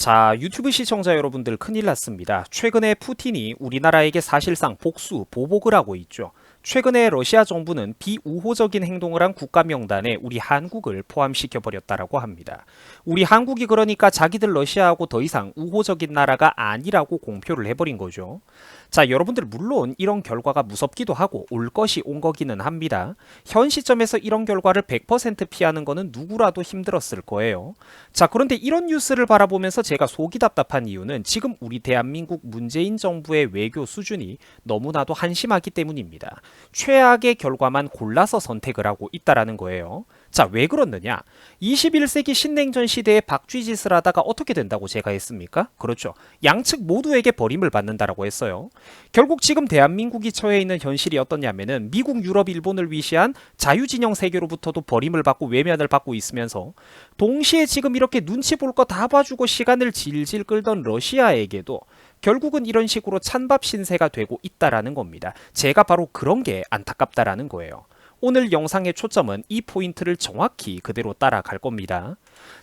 자, 유튜브 시청자 여러분들 큰일 났습니다. 최근에 푸틴이 우리나라에게 사실상 복수, 보복을 하고 있죠. 최근에 러시아 정부는 비우호적인 행동을 한 국가 명단에 우리 한국을 포함시켜버렸다라고 합니다. 우리 한국이 그러니까 자기들 러시아하고 더 이상 우호적인 나라가 아니라고 공표를 해버린 거죠. 자, 여러분들 물론 이런 결과가 무섭기도 하고 올 것이 온 거기는 합니다. 현 시점에서 이런 결과를 100% 피하는 거는 누구라도 힘들었을 거예요. 자, 그런데 이런 뉴스를 바라보면서 제가 속이 답답한 이유는 지금 우리 대한민국 문재인 정부의 외교 수준이 너무나도 한심하기 때문입니다. 최악의 결과만 골라서 선택을 하고 있다라는 거예요. 자, 왜 그렇느냐? 21세기 신냉전 시대에 박쥐짓을 하다가 어떻게 된다고 제가 했습니까? 그렇죠. 양측 모두에게 버림을 받는다라고 했어요. 결국 지금 대한민국이 처해 있는 현실이 어떠냐면은 미국, 유럽, 일본을 위시한 자유진영 세계로부터도 버림을 받고 외면을 받고 있으면서 동시에 지금 이렇게 눈치 볼 거 다 봐주고 시간을 질질 끌던 러시아에게도 결국은 이런 식으로 찬밥 신세가 되고 있다라는 겁니다. 제가 바로 그런 게 안타깝다라는 거예요. 오늘 영상의 초점은 이 포인트를 정확히 그대로 따라갈 겁니다.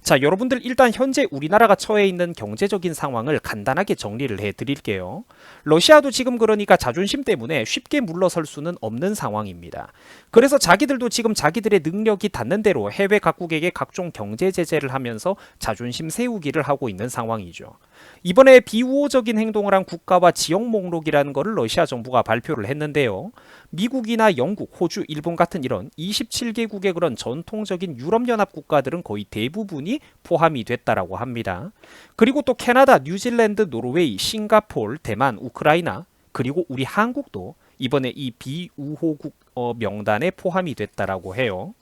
자, 여러분들 일단 현재 우리나라가 처해 있는 경제적인 상황을 간단하게 정리를 해드릴게요. 러시아도 지금 그러니까 자존심 때문에 쉽게 물러설 수는 없는 상황입니다. 그래서 자기들도 지금 자기들의 능력이 닿는 대로 해외 각국에게 각종 경제 제재를 하면서 자존심 세우기를 하고 있는 상황이죠. 이번에 비우호적인 행동을 한 국가와 지역 목록이라는 것을 러시아 정부가 발표를 했는데요. 미국이나 영국, 호주, 일본 같은 이런 27개국의 그런 전통적인 유럽연합 국가들은 거의 대부분이 포함이 됐다라고 합니다. 그리고 또 캐나다, 뉴질랜드, 노르웨이, 싱가폴, 대만, 우크라이나 그리고 우리 한국도 이번에 이 비우호국 명단에 포함이 됐다라고 해요.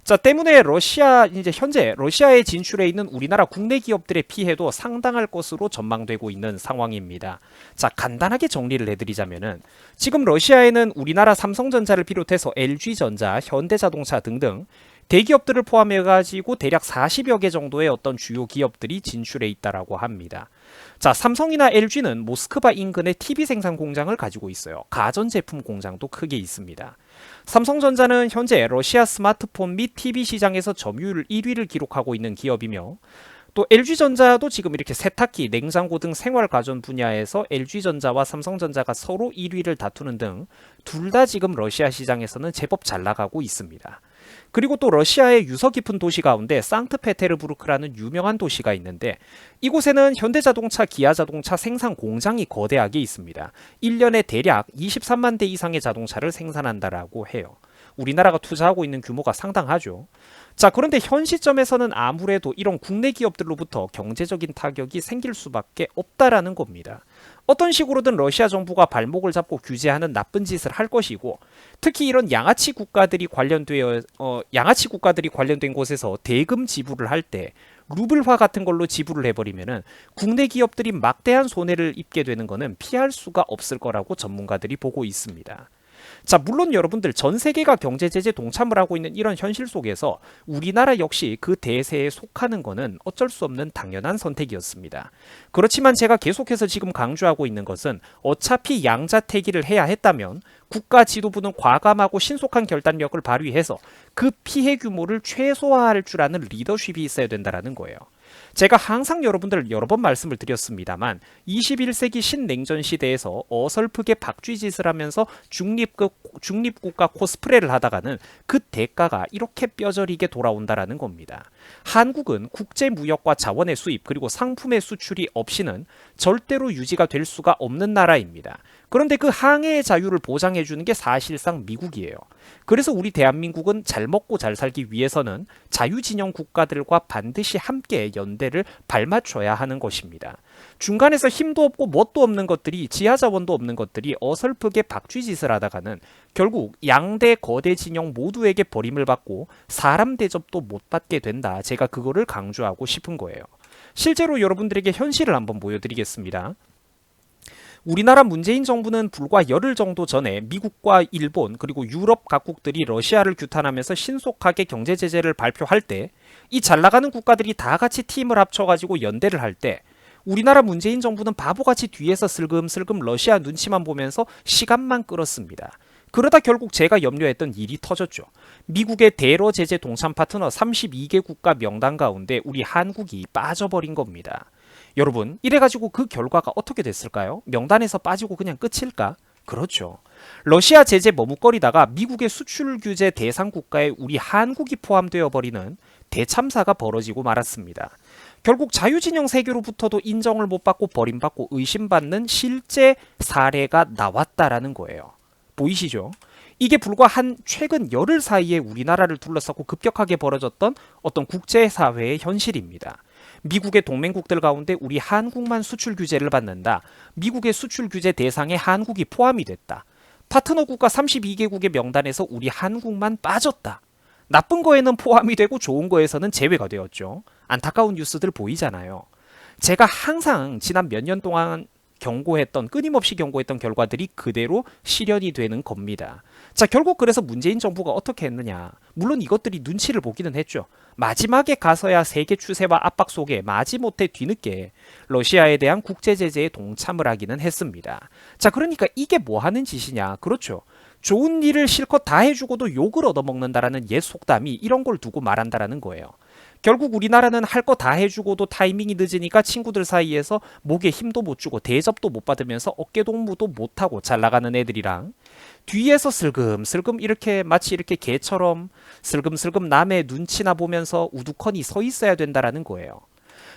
자, 때문에 현재 러시아에 진출해 있는 우리나라 국내 기업들의 피해도 상당할 것으로 전망되고 있는 상황입니다. 자, 간단하게 정리를 해드리자면은 지금 러시아에는 우리나라 삼성전자를 비롯해서 LG전자, 현대자동차 등등 대기업들을 포함해가지고 대략 40여 개 정도의 어떤 주요 기업들이 진출해 있다라고 합니다. 자, 삼성이나 LG는 모스크바 인근의 TV 생산 공장을 가지고 있어요. 가전제품 공장도 크게 있습니다. 삼성전자는 현재 러시아 스마트폰 및 TV 시장에서 점유율 1위를 기록하고 있는 기업이며 또 LG전자도 지금 이렇게 세탁기, 냉장고 등 생활가전 분야에서 LG전자와 삼성전자가 서로 1위를 다투는 등 둘 다 지금 러시아 시장에서는 제법 잘 나가고 있습니다. 그리고 또 러시아의 유서 깊은 도시 가운데 상트페테르부르크라는 유명한 도시가 있는데 이곳에는 현대자동차, 기아자동차 생산 공장이 거대하게 있습니다. 1년에 대략 23만 대 이상의 자동차를 생산한다라고 해요. 우리나라가 투자하고 있는 규모가 상당하죠. 자, 그런데 현 시점에서는 아무래도 이런 국내 기업들로부터 경제적인 타격이 생길 수밖에 없다라는 겁니다. 어떤 식으로든 러시아 정부가 발목을 잡고 규제하는 나쁜 짓을 할 것이고 특히 이런 양아치 국가들이 관련된 곳에서 대금 지불을 할 때 루블화 같은 걸로 지불을 해버리면은 국내 기업들이 막대한 손해를 입게 되는 것은 피할 수가 없을 거라고 전문가들이 보고 있습니다. 자, 물론 여러분들 전 세계가 경제 제재 동참을 하고 있는 이런 현실 속에서 우리나라 역시 그 대세에 속하는 것은 어쩔 수 없는 당연한 선택이었습니다. 그렇지만 제가 계속해서 지금 강조하고 있는 것은 어차피 양자택일을 해야 했다면 국가 지도부는 과감하고 신속한 결단력을 발휘해서 그 피해 규모를 최소화할 줄 아는 리더십이 있어야 된다는 거예요. 제가 항상 여러분들 여러 번 말씀을 드렸습니다만 21세기 신냉전 시대에서 어설프게 박쥐짓을 하면서 중립국가 코스프레를 하다가는 그 대가가 이렇게 뼈저리게 돌아온다라는 겁니다. 한국은 국제무역과 자원의 수입 그리고 상품의 수출이 없이는 절대로 유지가 될 수가 없는 나라입니다. 그런데 그 항해의 자유를 보장해주는 게 사실상 미국이에요. 그래서 우리 대한민국은 잘 먹고 잘 살기 위해서는 자유진영 국가들과 반드시 함께 연대를 발맞춰야 하는 것입니다. 중간에서 힘도 없고 뭣도 없는 것들이 지하자원도 없는 것들이 어설프게 박쥐짓을 하다가는 결국 양대 거대 진영 모두에게 버림을 받고 사람 대접도 못 받게 된다. 제가 그거를 강조하고 싶은 거예요. 실제로 여러분들에게 현실을 한번 보여드리겠습니다. 우리나라 문재인 정부는 불과 열흘 정도 전에 미국과 일본 그리고 유럽 각국들이 러시아를 규탄하면서 신속하게 경제 제재를 발표할 때 이 잘나가는 국가들이 다 같이 팀을 합쳐가지고 연대를 할 때 우리나라 문재인 정부는 바보같이 뒤에서 슬금슬금 러시아 눈치만 보면서 시간만 끌었습니다. 그러다 결국 제가 염려했던 일이 터졌죠. 미국의 대러 제재 동참 파트너 32개 국가 명단 가운데 우리 한국이 빠져버린 겁니다. 여러분, 이래가지고 그 결과가 어떻게 됐을까요? 명단에서 빠지고 그냥 끝일까? 그렇죠. 러시아 제재 머뭇거리다가 미국의 수출 규제 대상 국가에 우리 한국이 포함되어 버리는 대참사가 벌어지고 말았습니다. 결국 자유진영 세계로부터도 인정을 못 받고 버림받고 의심받는 실제 사례가 나왔다라는 거예요. 보이시죠? 이게 불과 한 최근 열흘 사이에 우리나라를 둘러싸고 급격하게 벌어졌던 어떤 국제사회의 현실입니다. 미국의 동맹국들 가운데 우리 한국만 수출 규제를 받는다. 미국의 수출 규제 대상에 한국이 포함이 됐다. 파트너 국가 32개국의 명단에서 우리 한국만 빠졌다. 나쁜 거에는 포함이 되고 좋은 거에서는 제외가 되었죠. 안타까운 뉴스들 보이잖아요. 제가 항상 지난 몇 년 동안 끊임없이 경고했던 결과들이 그대로 실현이 되는 겁니다. 자, 결국 그래서 문재인 정부가 어떻게 했느냐. 물론 이것들이 눈치를 보기는 했죠. 마지막에 가서야 세계 추세와 압박 속에 마지못해 뒤늦게 러시아에 대한 국제 제재에 동참을 하기는 했습니다. 자, 그러니까 이게 뭐 하는 짓이냐. 그렇죠. 좋은 일을 실컷 다 해주고도 욕을 얻어먹는다라는 옛 속담이 이런 걸 두고 말한다라는 거예요. 결국 우리나라는 할 거 다 해주고도 타이밍이 늦으니까 친구들 사이에서 목에 힘도 못 주고 대접도 못 받으면서 어깨동무도 못하고 잘 나가는 애들이랑 뒤에서 슬금슬금 이렇게 마치 이렇게 개처럼 슬금슬금 남의 눈치나 보면서 우두커니 서 있어야 된다라는 거예요.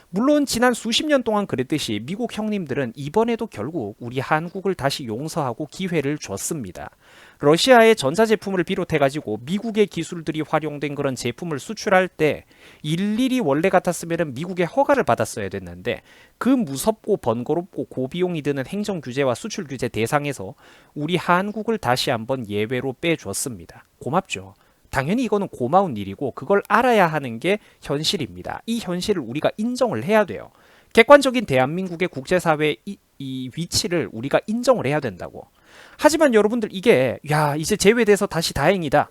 물론 지난 수십 년 동안 그랬듯이 미국 형님들은 이번에도 결국 우리 한국을 다시 용서하고 기회를 줬습니다. 러시아의 전자제품을 비롯해가지고 미국의 기술들이 활용된 그런 제품을 수출할 때 일일이 원래 같았으면 미국의 허가를 받았어야 됐는데 그 무섭고 번거롭고 고비용이 드는 행정규제와 수출규제 대상에서 우리 한국을 다시 한번 예외로 빼줬습니다. 고맙죠. 당연히 이거는 고마운 일이고 그걸 알아야 하는 게 현실입니다. 이 현실을 우리가 인정을 해야 돼요. 객관적인 대한민국의 국제사회의 이 위치를 우리가 인정을 해야 된다고. 하지만 여러분들 이게 이제 제외돼서 다시 다행이다.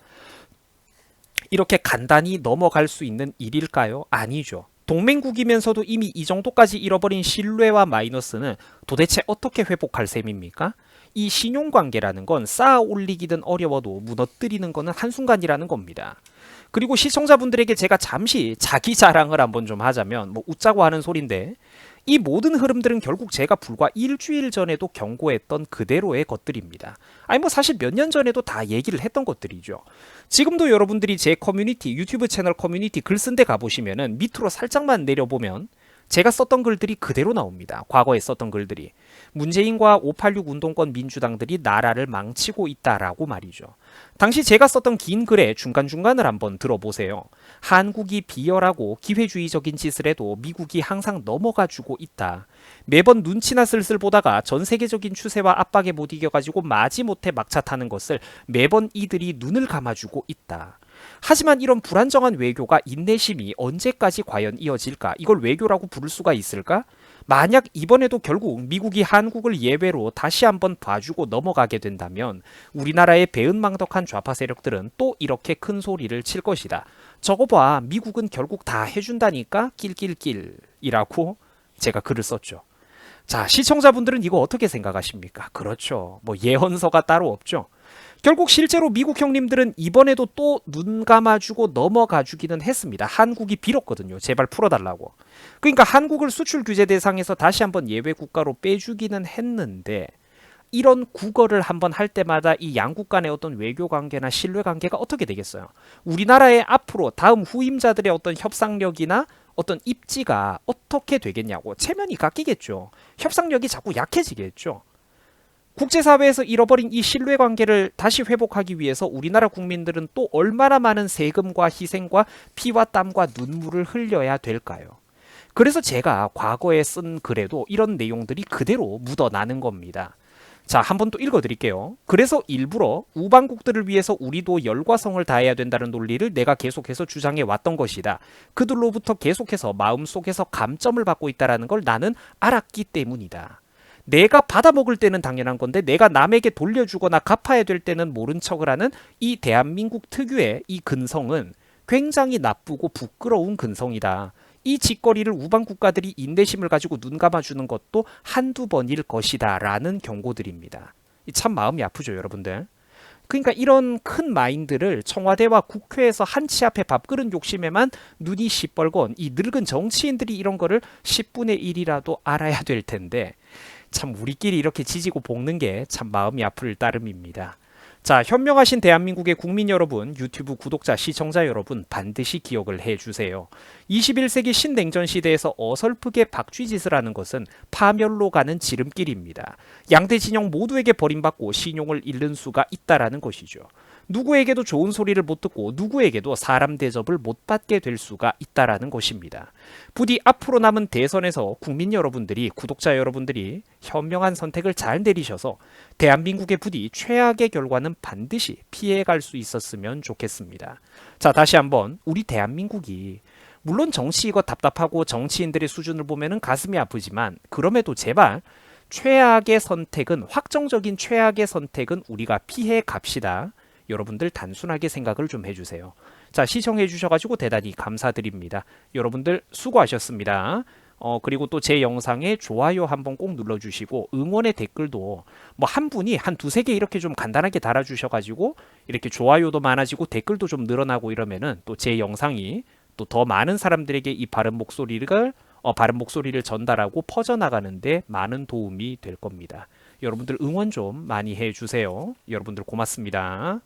이렇게 간단히 넘어갈 수 있는 일일까요? 아니죠. 동맹국이면서도 이미 이 정도까지 잃어버린 신뢰와 마이너스는 도대체 어떻게 회복할 셈입니까? 이 신용관계라는 건 쌓아 올리기든 어려워도 무너뜨리는 거는 한순간이라는 겁니다. 그리고 시청자분들에게 제가 잠시 자기 자랑을 한번 좀 하자면 웃자고 하는 소린데 이 모든 흐름들은 결국 제가 불과 일주일 전에도 경고했던 그대로의 것들입니다. 사실 몇 년 전에도 다 얘기를 했던 것들이죠. 지금도 여러분들이 제 커뮤니티, 유튜브 채널 커뮤니티 글 쓴 데 가보시면은 밑으로 살짝만 내려보면 제가 썼던 글들이 그대로 나옵니다. 과거에 썼던 글들이. 문재인과 586 운동권 민주당들이 나라를 망치고 있다라고 말이죠. 당시 제가 썼던 긴 글의 중간중간을 한번 들어보세요. 한국이 비열하고 기회주의적인 짓을 해도 미국이 항상 넘어가주고 있다. 매번 눈치나 슬슬 보다가 전 세계적인 추세와 압박에 못 이겨가지고 마지못해 막차 타는 것을 매번 이들이 눈을 감아주고 있다. 하지만 이런 불안정한 외교가 인내심이 언제까지 과연 이어질까? 이걸 외교라고 부를 수가 있을까? 만약 이번에도 결국 미국이 한국을 예외로 다시 한번 봐주고 넘어가게 된다면 우리나라의 배은망덕한 좌파 세력들은 또 이렇게 큰 소리를 칠 것이다. 저거 봐, 미국은 결국 다 해준다니까 낄낄낄이라고 제가 글을 썼죠. 자, 시청자분들은 이거 어떻게 생각하십니까? 그렇죠. 예언서가 따로 없죠. 결국 실제로 미국 형님들은 이번에도 또 눈 감아주고 넘어가주기는 했습니다. 한국이 빌었거든요. 제발 풀어달라고. 그러니까 한국을 수출 규제 대상에서 다시 한번 예외 국가로 빼주기는 했는데 이런 국어를 한번 할 때마다 이 양국 간의 어떤 외교 관계나 신뢰 관계가 어떻게 되겠어요? 우리나라의 앞으로 다음 후임자들의 어떤 협상력이나 어떤 입지가 어떻게 되겠냐고. 체면이 깎이겠죠. 협상력이 자꾸 약해지겠죠. 국제사회에서 잃어버린 이 신뢰관계를 다시 회복하기 위해서 우리나라 국민들은 또 얼마나 많은 세금과 희생과 피와 땀과 눈물을 흘려야 될까요? 그래서 제가 과거에 쓴 글에도 이런 내용들이 그대로 묻어나는 겁니다. 자, 한번 또 읽어드릴게요. 그래서 일부러 우방국들을 위해서 우리도 열과 성을 다해야 된다는 논리를 내가 계속해서 주장해 왔던 것이다. 그들로부터 계속해서 마음속에서 감점을 받고 있다는 걸 나는 알았기 때문이다. 내가 받아먹을 때는 당연한 건데 내가 남에게 돌려주거나 갚아야 될 때는 모른 척을 하는 이 대한민국 특유의 이 근성은 굉장히 나쁘고 부끄러운 근성이다. 이 짓거리를 우방 국가들이 인내심을 가지고 눈 감아주는 것도 한두 번일 것이다 라는 경고들입니다. 참 마음이 아프죠, 여러분들. 그러니까 이런 큰 마인드를 청와대와 국회에서 한치 앞에 밥그릇 욕심에만 눈이 시뻘건 이 늙은 정치인들이 이런 거를 10분의 1이라도 알아야 될 텐데 참 우리끼리 이렇게 지지고 볶는 게 참 마음이 아플 따름입니다. 자, 현명하신 대한민국의 국민 여러분, 유튜브 구독자, 시청자 여러분 반드시 기억을 해주세요. 21세기 신냉전 시대에서 어설프게 박쥐짓을 하는 것은 파멸로 가는 지름길입니다. 양대 진영 모두에게 버림받고 신용을 잃는 수가 있다라는 것이죠. 누구에게도 좋은 소리를 못 듣고 누구에게도 사람 대접을 못 받게 될 수가 있다라는 것입니다. 부디 앞으로 남은 대선에서 국민 여러분들이, 구독자 여러분들이 현명한 선택을 잘 내리셔서 대한민국의 부디 최악의 결과는 반드시 피해갈 수 있었으면 좋겠습니다. 자, 다시 한번 우리 대한민국이 물론 정치 이거 답답하고 정치인들의 수준을 보면은 가슴이 아프지만 그럼에도 제발 최악의 선택은 확정적인 최악의 선택은 우리가 피해 갑시다. 여러분들 단순하게 생각을 좀 해주세요. 자, 시청해 주셔가지고 대단히 감사드립니다. 여러분들 수고하셨습니다. 그리고 또 제 영상에 좋아요 한번 꼭 눌러주시고 응원의 댓글도 뭐 한 분이 한 두세 개 이렇게 좀 간단하게 달아주셔가지고 이렇게 좋아요도 많아지고 댓글도 좀 늘어나고 이러면은 또 제 영상이 또 더 많은 사람들에게 이 바른 목소리를 전달하고 퍼져나가는데 많은 도움이 될 겁니다. 여러분들 응원 좀 많이 해주세요. 여러분들 고맙습니다.